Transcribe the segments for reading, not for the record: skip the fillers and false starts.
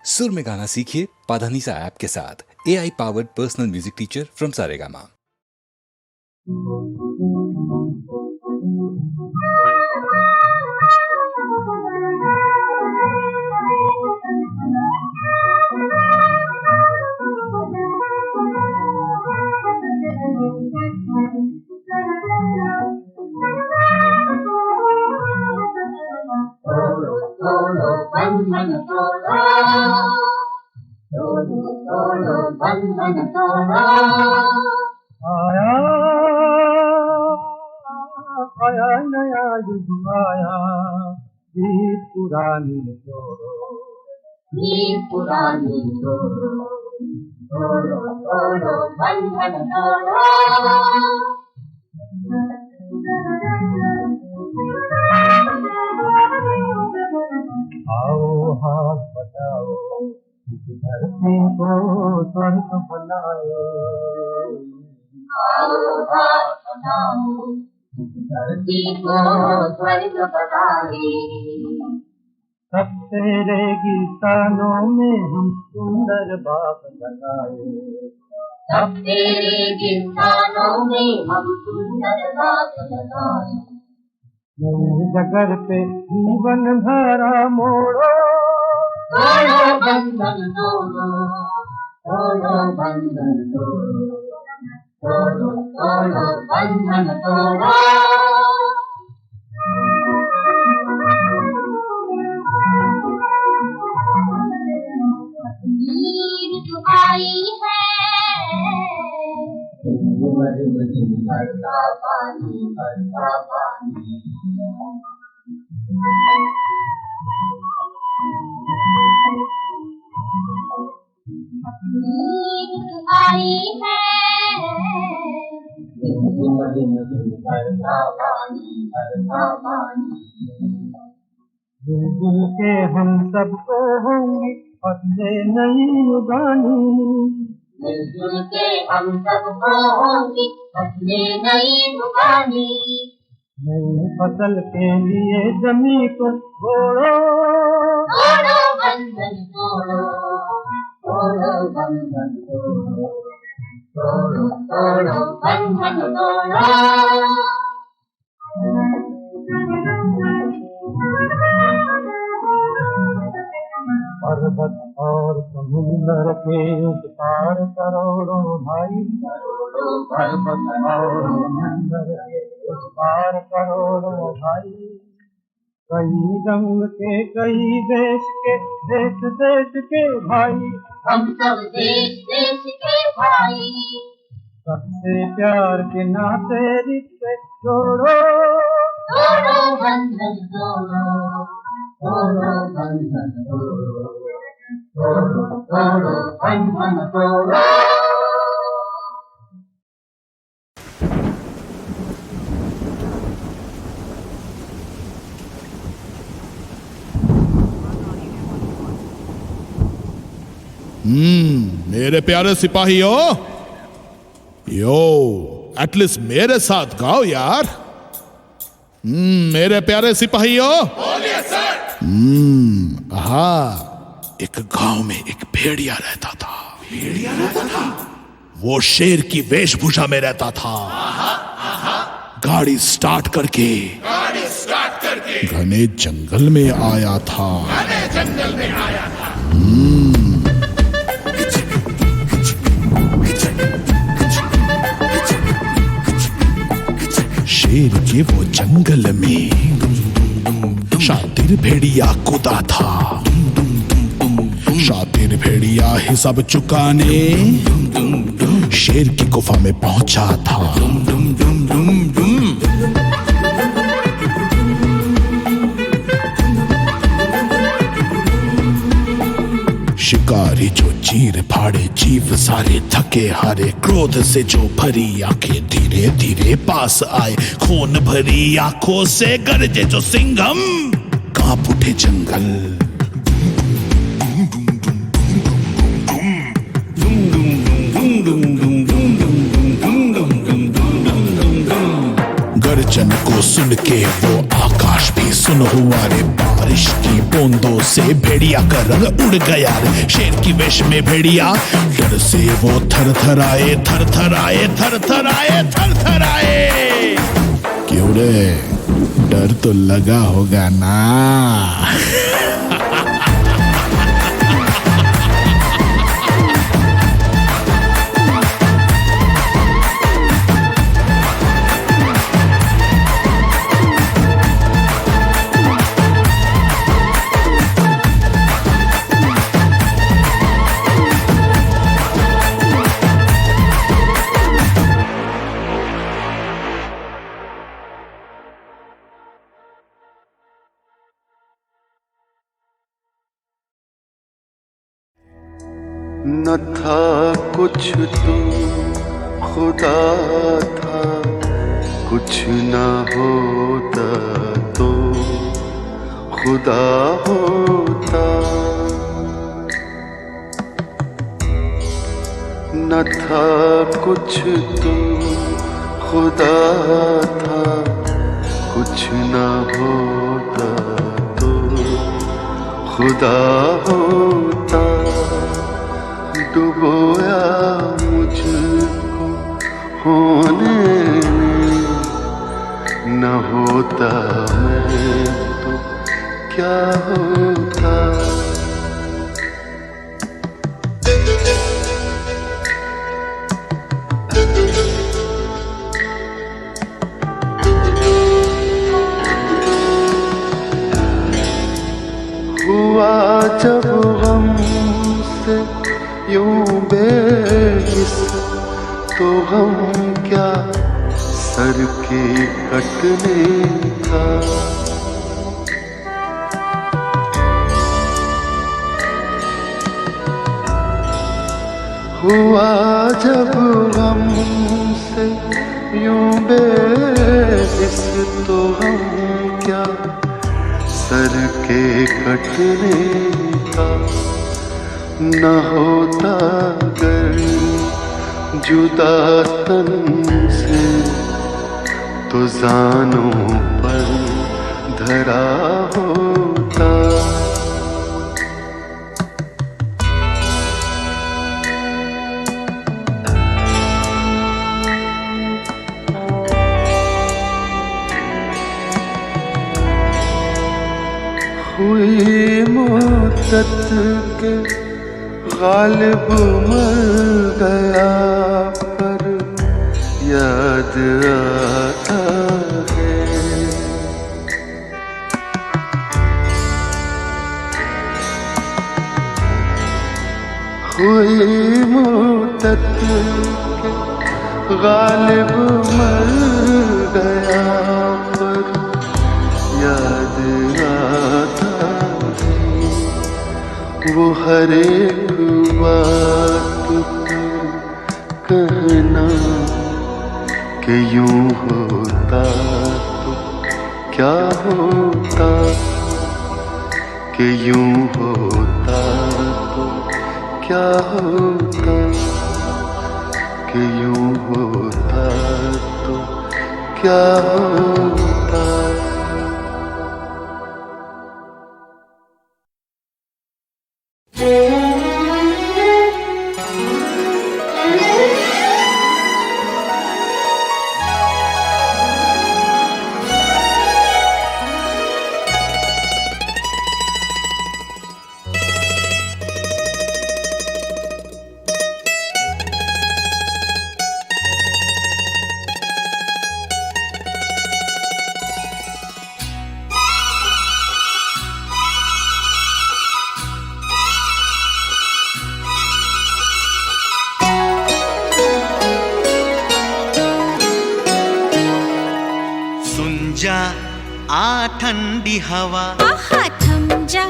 सुर में गाना सीखिए पाधानीसा ऐप के साथ। AI powered personal music teacher from Saregama. बंधन तोड़ा, तोड़ो बंधन तोड़ा। आया आया नया युग आया, गीत पुरानी तोड़ो, गीत पुरानी तोड़ो, तोड़ो बंधन तोड़ा। आओ हाथ बजाओ, इस धरती को स्वर्ग बनाए। आओ हाथ बनाओ, इस धरती को स्वर्ग बनाए। सबसे रेगिस्तानों में हम सुंदर बाग लगाए। सब तेरे गिरदानों में हम सुंदर बाग लगाए। जगर पे जीवन भरा मोड़ो, तोड़ो बंधन तोड़ो, तोड़ो बंधन तोड़ो, तोड़ो बंधन तोड़ो। ईद तो आई है, बरसा पानी, बरसा पानी। ईद तो आई है, बरसा पानी, बरसा पानी। बुलबुल के हम सबको होंगी फसले नई उगानी। मिलजुल के हम सबको होंगी फसलें नई उगानी। नई फसल के लिए जमीन को तोड़ो, तोड़ो बंधन तोड़ो, तोड़ो बंधन तोड़ो, तोड़ो बंधन तोड़ो। पर्वत और समुद्र के पार करोड़ों भाई, पर्वत और समुद्र के पार करोड़ों भाई। कई रंग के कई देश के, देश देश के भाई। हम सब देश देश के भाई। सबसे प्यार के नाते रिश्ते जोड़ो, तोड़ो बंधन तोड़ो, तोड़ो बंधन तोड़ो, तोड़ो बंधन तोड़ो। मेरे प्यारे सिपाहियों, यो एटलीस्ट मेरे साथ गाओ यार। मेरे प्यारे सिपाहियों, बोलिए सर। हाँ, एक गांव में एक भेड़िया रहता था। भेड़िया रहता था? वो शेर की वेशभूषा में रहता था। गाड़ी स्टार्ट करके घने जंगल में आया था। शेर के वो जंगल में शातिर भेड़िया कूदा था। शातिर भेड़िया हिसाब चुकाने शेर की गुफा में पहुंचा था। शिकारी जो चीर फाड़े जीव सारे थके हारे, क्रोध से जो भरी आंखें धीरे धीरे पास आए, खून भरी आंखों से गरजे जो सिंघम, कांप उठे जंगल। गर्जन को सुन के वो आकाश भी सुन हुआ रे बात। बारिश की बूंदों से भेड़िया का रंग उड़ गया रे। शेर की वेश में भेड़िया डर से वो थर थर आए, थर थर आए, थर थर आए, थर थर आए। क्यों रे, डर तो लगा होगा ना? न था कुछ तो खुदा था, कुछ न होता तो खुदा होता। न था कुछ तो खुदा था, कुछ न होता तो खुदा होता। डुबोया मुझको होने में, न होता मैं तो क्या होता। हुआ जब गम से यूं बेहिस, तो गम क्या सर के कटने का। हुआ जब गम से यूं बेहिस, तो गम क्या सर के कटने का। न होता गर जुदा तन से, तो जानों पर धरा होता। हुई मुद्दत के गालिब मर गया, पर याद आता है। हुई मुद्दत के गालिब मर गया, पर याद आता है। वो हर एक बात पर कहना कि यूं होता तो क्या होता, कि यूं होता तो क्या होता, कि यूं होता तो क्या होता। आ ठंडी हवा, आहा थम जा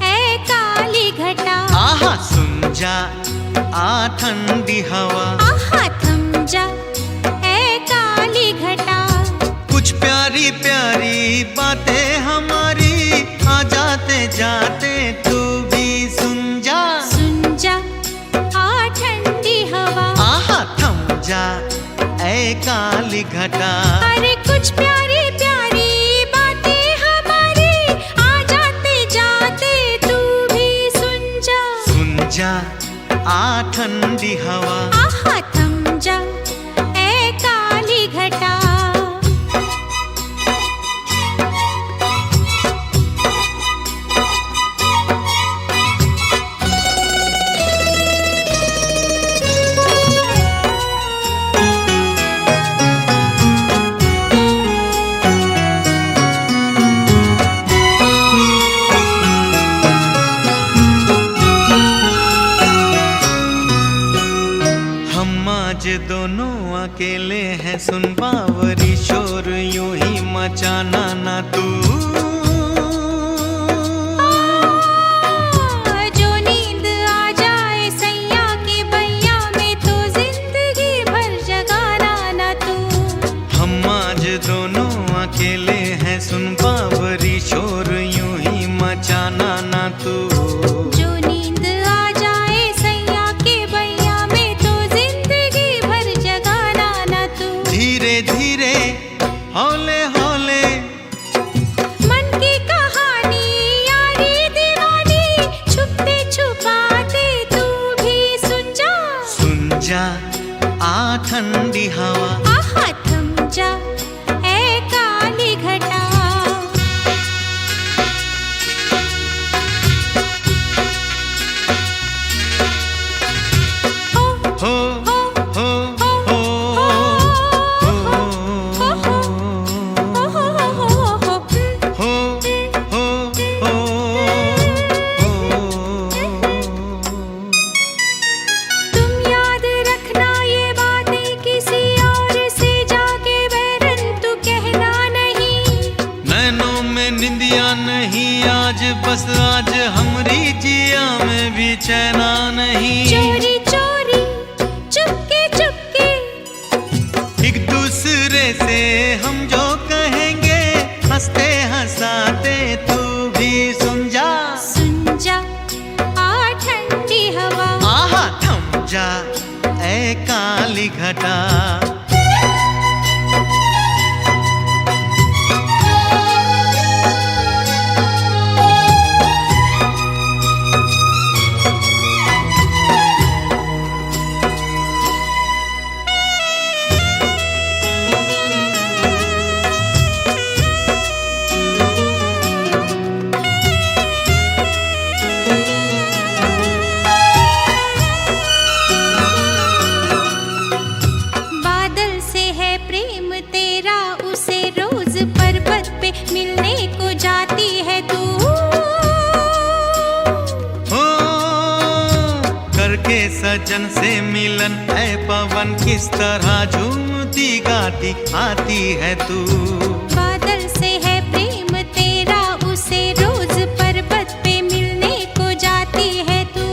ऐ काली घटा। आहा सुन जा आ ठंडी हवा, आहा थम जा ऐ काली घटा। कुछ प्यारी प्यारी बातें हमारी, आ जाते जाते तू भी सुन जा। सुन जा आ ठंडी हवा, आहा थम जा ऐ काली घटा। अरे कुछ प्यारी प्यारी बातें हमारी, आ जा जा आ ठंडी हवा, आहा थम जा ए काली घटा। दोनों अकेले हैं, सुन बावरी शोर यूं ही मचाना ना तू। जो नींद आ जाए सैया के बैया में तो जिंदगी भर जगाना ना तू। हम आज दोनों अकेले हैं, सुन बावरी शोर यूं ही मचाना ना तू। धीरे हौले हौले मन की कहानी यारी दीवानी, छुपते छुपाते तू भी सुन जा आ ठंडी हवा, आहा थम जा ए काली घटा। हो बस आज हमरी जिया में भी चैना नहीं। चोरी चोरी चुपके चुपके एक दूसरे से हम जो कहेंगे, हंसते हंसाते तू भी सुन जा आ ठंडी हवा, आहा थम जा ए काली घटा। मिलने को जाती है तू। हो करके सजन से मिलन ऐ पवन, किस तरह झूमती गाती आती है तू। बादल से है प्रेम तेरा, उसे रोज पर्वत पे मिलने को जाती है तू।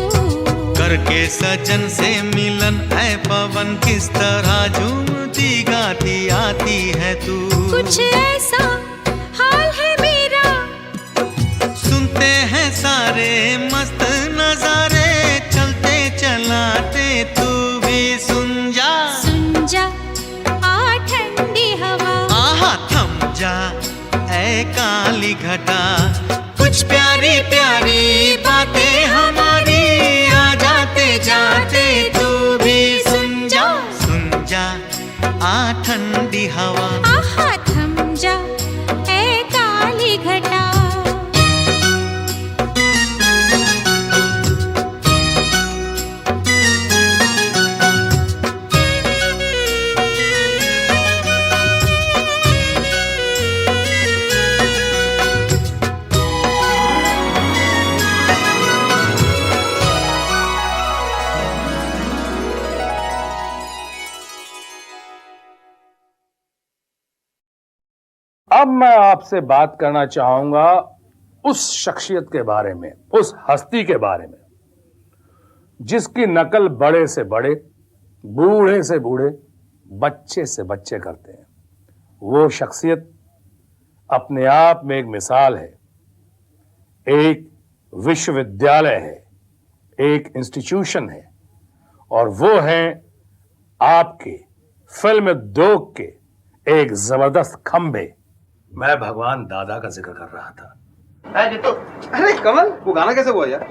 करके सजन से मिलन ऐ पवन, किस तरह झूमती गाती आती है तू। कुछ ऐसा हाल है मेरा, सुनते हैं सारे मस्त नजारे, चलते चलाते तू भी सुन जा आ ठंडी हवा, आहा थम जा ए काली घटा। कुछ प्यारी प्यारी बातें हमारी आ जाते जाते तू भी सुन जा आ ठंडी हवा, आहा थम जा ए काली घटा। अब मैं आपसे बात करना चाहूंगा उस शख्सियत के बारे में, उस हस्ती के बारे में जिसकी नकल बड़े से बड़े, बूढ़े से बूढ़े, बच्चे से बच्चे करते हैं। वो शख्सियत अपने आप में एक मिसाल है, एक विश्वविद्यालय है, एक इंस्टीट्यूशन है, और वो है आपके फिल्म उद्योग के एक जबरदस्त खंभे। मैं भगवान दादा का जिक्र कर रहा था। अरे कमल, वो गाना कैसे हुआ यार?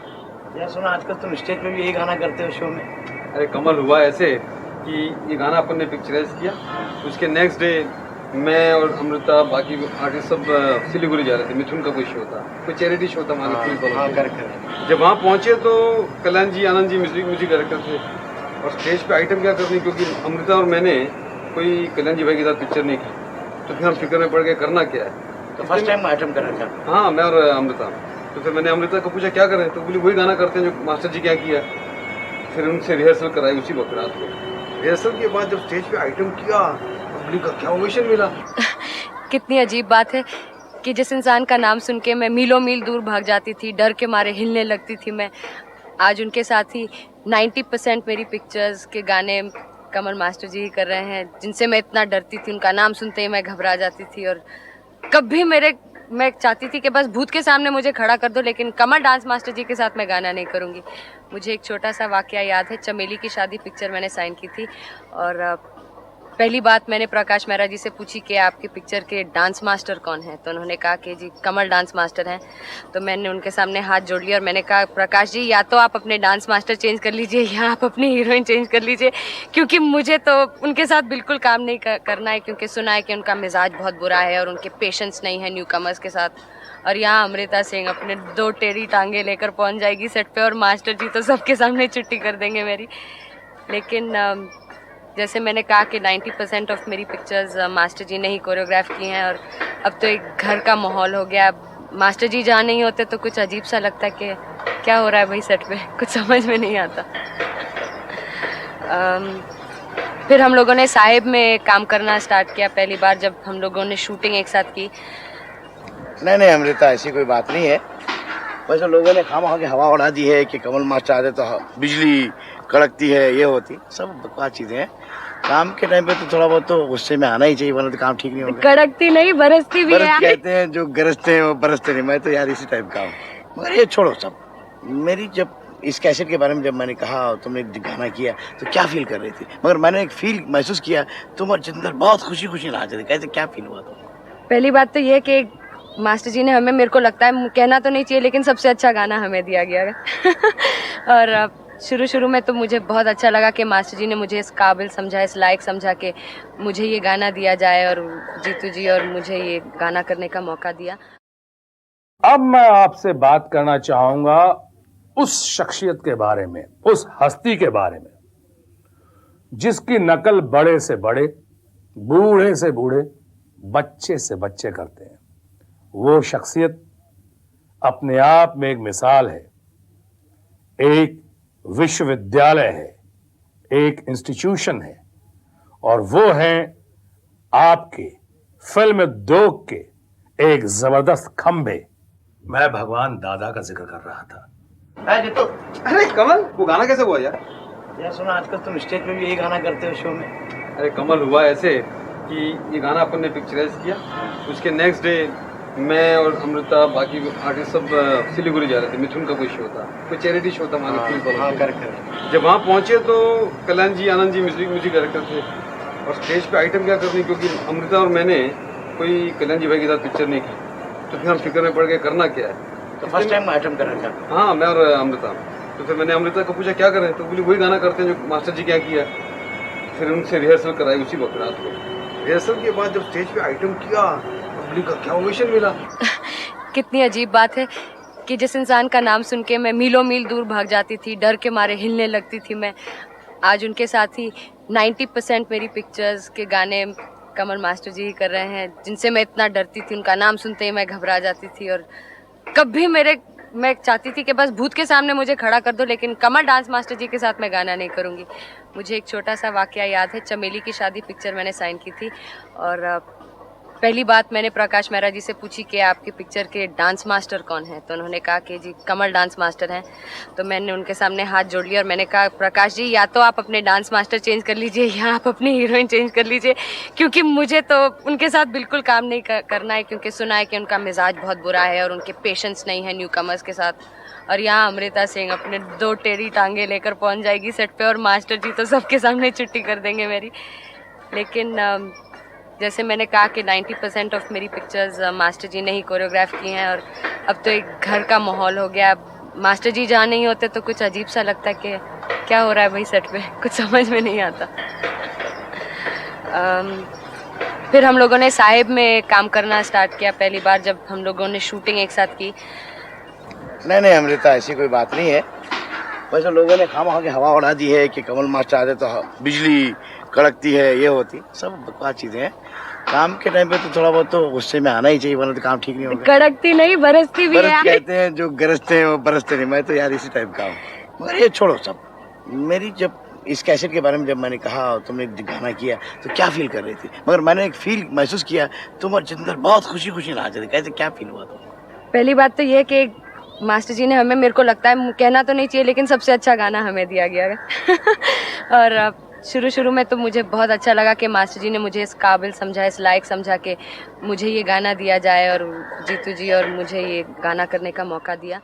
यार सुना आजकल तुम स्टेज पे भी यही गाना करते हो शो में। अरे कमल, हुआ ऐसे कि ये गाना अपन ने पिक्चराइज किया, उसके नेक्स्ट डे मैं और अमृता बाकी आर्टिस्ट सब सिलीगुड़ी जा रहे थे। मिथुन का कोई शो था, कोई चैरिटी शो था हमारे। जब वहाँ पहुँचे तो कल्याण जी, आनंद जी म्यूजिक डायरेक्टर थे, और स्टेज पे आइटम क्या करनी, क्योंकि अमृता और मैंने कोई कल्याण जी भाई के साथ पिक्चर नहीं की, तो फिर हम फिक्र में पड़ गए करना क्या है। तो फर्स्ट टाइम आइटम कर रहा था। हाँ, मैं और अमृता। तो फिर मैंने अमृता को पूछा क्या करें, तो बोली वही गाना करते हैं जो मास्टर जी क्या किया। फिर उनसे रिहर्सल कराई उसी वक्त रात को। रिहर्सल के बाद जब स्टेज पे आइटम किया, पब्लिक का क्या ओवेशन मिला। कितनी अजीब बात है कि जिस इंसान का नाम सुन के मैं मीलों मील दूर भाग जाती थी, डर के मारे हिलने लगती थी मैं, आज उनके साथ ही 90% मेरी पिक्चर्स के गाने कमल मास्टर जी ही कर रहे हैं, जिनसे मैं इतना डरती थी। उनका नाम सुनते ही मैं घबरा जाती थी, और कभी मैं चाहती थी कि बस भूत के सामने मुझे खड़ा कर दो, लेकिन कमल डांस मास्टर जी के साथ मैं गाना नहीं करूँगी। मुझे एक छोटा सा वाकया याद है। चमेली की शादी पिक्चर मैंने साइन की थी, और पहली बात मैंने प्रकाश मेहरा जी से पूछी कि आपकी पिक्चर के डांस मास्टर कौन है, तो उन्होंने कहा कि जी कमल डांस मास्टर हैं। तो मैंने उनके सामने हाथ जोड़ लिया और मैंने कहा प्रकाश जी, या तो आप अपने डांस मास्टर चेंज कर लीजिए या आप अपनी हीरोइन चेंज कर लीजिए, क्योंकि मुझे तो उनके साथ बिल्कुल काम नहीं करना है, क्योंकि सुना है कि उनका मिजाज बहुत बुरा है और उनके पेशेंस नहीं है न्यू कमर्स के साथ। और यहाँ अमृता सिंह अपने 2 टेढ़ी टांगे लेकर पहुँच जाएगी सेट पे, और मास्टर जी तो सबके सामने छुट्टी कर देंगे मेरी। लेकिन जैसे मैंने कहा कि 90% ऑफ मेरी पिक्चर्स मास्टर जी ने ही कोरियोग्राफ की हैं, और अब तो एक घर का माहौल हो गया। अब मास्टर जी जहाँ नहीं होते तो कुछ अजीब सा लगता है कि क्या हो रहा है भाई सेट पे, कुछ समझ में नहीं आता। फिर हम लोगों ने साहिब में काम करना स्टार्ट किया पहली बार, जब हम लोगों ने शूटिंग एक साथ की। नहीं अमृता, ऐसी कोई बात नहीं है। वैसे लोगों ने खामा के हवा उड़ा दी है कि कमल मास्टर आते तो बिजली कड़कती है, ये होती, सब बकवास चीजें हैं। काम के टाइम पे तो थोड़ा बहुत तो गुस्से में आना ही चाहिए, वरना तो काम ठीक नहीं होगा। कड़कती नहीं, बरसती भी है। कहते हैं जो गरजते हैं वो बरसते नहीं। मैं तो यार इसी टाइप का हूँ। मगर ये छोड़ो सब। मेरी जब इस कैसेट के बारे में जब मैंने कहा तुमने गाना किया तो क्या फील कर रही थी, मगर मैंने एक फील महसूस किया तुम और जिंदर बहुत खुशी नाच रहे थे। कैसे, क्या फील हुआ तुमको? पहली बात तो ये कि मास्टर जी ने हमें, मेरे को लगता है कहना तो नहीं चाहिए, लेकिन सबसे अच्छा गाना हमें दिया गया है। और शुरू में तो मुझे बहुत अच्छा लगा कि मास्टर जी ने मुझे इस काबिल समझा, इस लायक समझा कि मुझे ये गाना दिया जाए, और जीतू जी और मुझे ये गाना करने का मौका दिया। अब मैं आपसे बात करना चाहूंगा उस शख्सियत के बारे में, उस हस्ती के बारे में जिसकी नकल बड़े से बड़े, बूढ़े से बूढ़े, बच्चे से बच्चे करते हैं। वो शख्सियत अपने आप में एक मिसाल है, एक विश्वविद्यालय है, एक इंस्टीट्यूशन है, और वो हैं आपके फिल्म उद्योग के एक जबरदस्त खंभे। मैं भगवान दादा का जिक्र कर रहा था। अरे कमल, वो गाना कैसे हुआ यार? यार सुना आजकल तुम स्टेज पे भी यही गाना करते हो शो में। अरे कमल, हुआ ऐसे कि ये गाना अपन ने पिक्चराइज किया, उसके नेक्स्ट डे मैं और अमृता बाकी आर्टिस्ट सब सिलीगुड़ी जा रहे थे। मिथुन का कोई शो था, कोई चैरिटी शो था हमारे। जब वहाँ पहुँचे तो कल्याण जी, आनंद जी म्यूजिक डायरेक्टर थे, और स्टेज पे आइटम क्या करनी, क्योंकि अमृता और मैंने कोई कल्याण जी भाई के साथ पिक्चर नहीं की, तो फिर हम फिक्र में पड़ गए करना क्या है। तो फर्स्ट टाइम आइटम कर रहा था। हाँ, मैं और अमृता। तो फिर मैंने अमृता को पूछा क्या करें, तो बोली वही गाना करते हैं जो मास्टर जी क्या किया। फिर उनसे रिहर्सल कराई उसी वक्त रात को। रिहर्सल के बाद जब स्टेज पे आइटम किया, पब्लिक का क्या ओवेशन मिला। कितनी अजीब बात है कि जिस इंसान का नाम सुन के मैं मीलों मील दूर भाग जाती थी, डर के मारे हिलने लगती थी मैं, आज उनके साथ ही 90% मेरी पिक्चर्स के गाने कमल मास्टर जी ही कर रहे हैं, जिनसे मैं इतना डरती थी। उनका नाम सुनते ही मैं घबरा जाती थी, और कभी मैं चाहती थी कि बस भूत के सामने मुझे खड़ा कर दो, लेकिन कमल डांस मास्टर जी के साथ मैं गाना नहीं करूँगी। मुझे एक छोटा सा वाकया याद है। चमेली की शादी पिक्चर मैंने साइन की थी, और पहली बात मैंने प्रकाश मेहरा जी से पूछी कि आपकी पिक्चर के डांस मास्टर कौन है, तो उन्होंने कहा कि जी कमल डांस मास्टर हैं। तो मैंने उनके सामने हाथ जोड़ लिया और मैंने कहा प्रकाश जी, या तो आप अपने डांस मास्टर चेंज कर लीजिए या आप अपनी हीरोइन चेंज कर लीजिए, क्योंकि मुझे तो उनके साथ बिल्कुल काम नहीं करना है, क्योंकि सुना है कि उनका मिजाज बहुत बुरा है और उनके पेशेंस नहीं है न्यू कमर्स के साथ। और यहाँ अमृता सिंह अपने 2 टेढ़ी टांगे लेकर पहुँच जाएगी सेट पे, और मास्टर जी तो सबके सामने छुट्टी कर देंगे मेरी। लेकिन जैसे मैंने कहा कि 90% ऑफ मेरी पिक्चर्स मास्टर जी ने ही कोरियोग्राफ की हैं, और अब तो एक घर का माहौल हो गया। मास्टर जी जहाँ नहीं होते तो कुछ अजीब सा लगता है कि क्या हो रहा है भाई सेट पे, कुछ समझ में नहीं आता। फिर हम लोगों ने साहिब में काम करना स्टार्ट किया पहली बार जब हम लोगों ने शूटिंग एक साथ की। नहीं अमृता, ऐसी कोई बात नहीं है। वैसे लोगों ने खामा के हवा उड़ा दी है कि कमल मास्टर आते तो बिजली कड़कती है, ये होती, सब बकवास चीजें हैं। काम के टाइम पे तो थोड़ा बहुत तो गुस्से में आना ही चाहिए, वरना तो काम ठीक नहीं होगा। कड़कती नहीं, बरसती भी है। कहते हैं जो गरजते हैं वो बरसते नहीं। मैं तो यार इसी टाइप का हूँ। मगर ये छोड़ो सब। मेरी जब इस कैसेट के बारे में जब मैंने कहा तुमने गाना किया तो क्या फील कर रही थी? मगर मैंने एक फील महसूस किया तुम्हारे अंदर बहुत खुशी नाच रही। कैसे क्या फील हुआ तुमको? पहली बात तो ये कि मास्टर जी ने हमें, मेरे को लगता है कहना तो नहीं चाहिए लेकिन सबसे अच्छा गाना हमें दिया गया है। और शुरू में तो मुझे बहुत अच्छा लगा कि मास्टर जी ने मुझे इस काबिल समझा, इस लायक समझा कि मुझे ये गाना दिया जाए और जीतू जी और मुझे ये गाना करने का मौका दिया।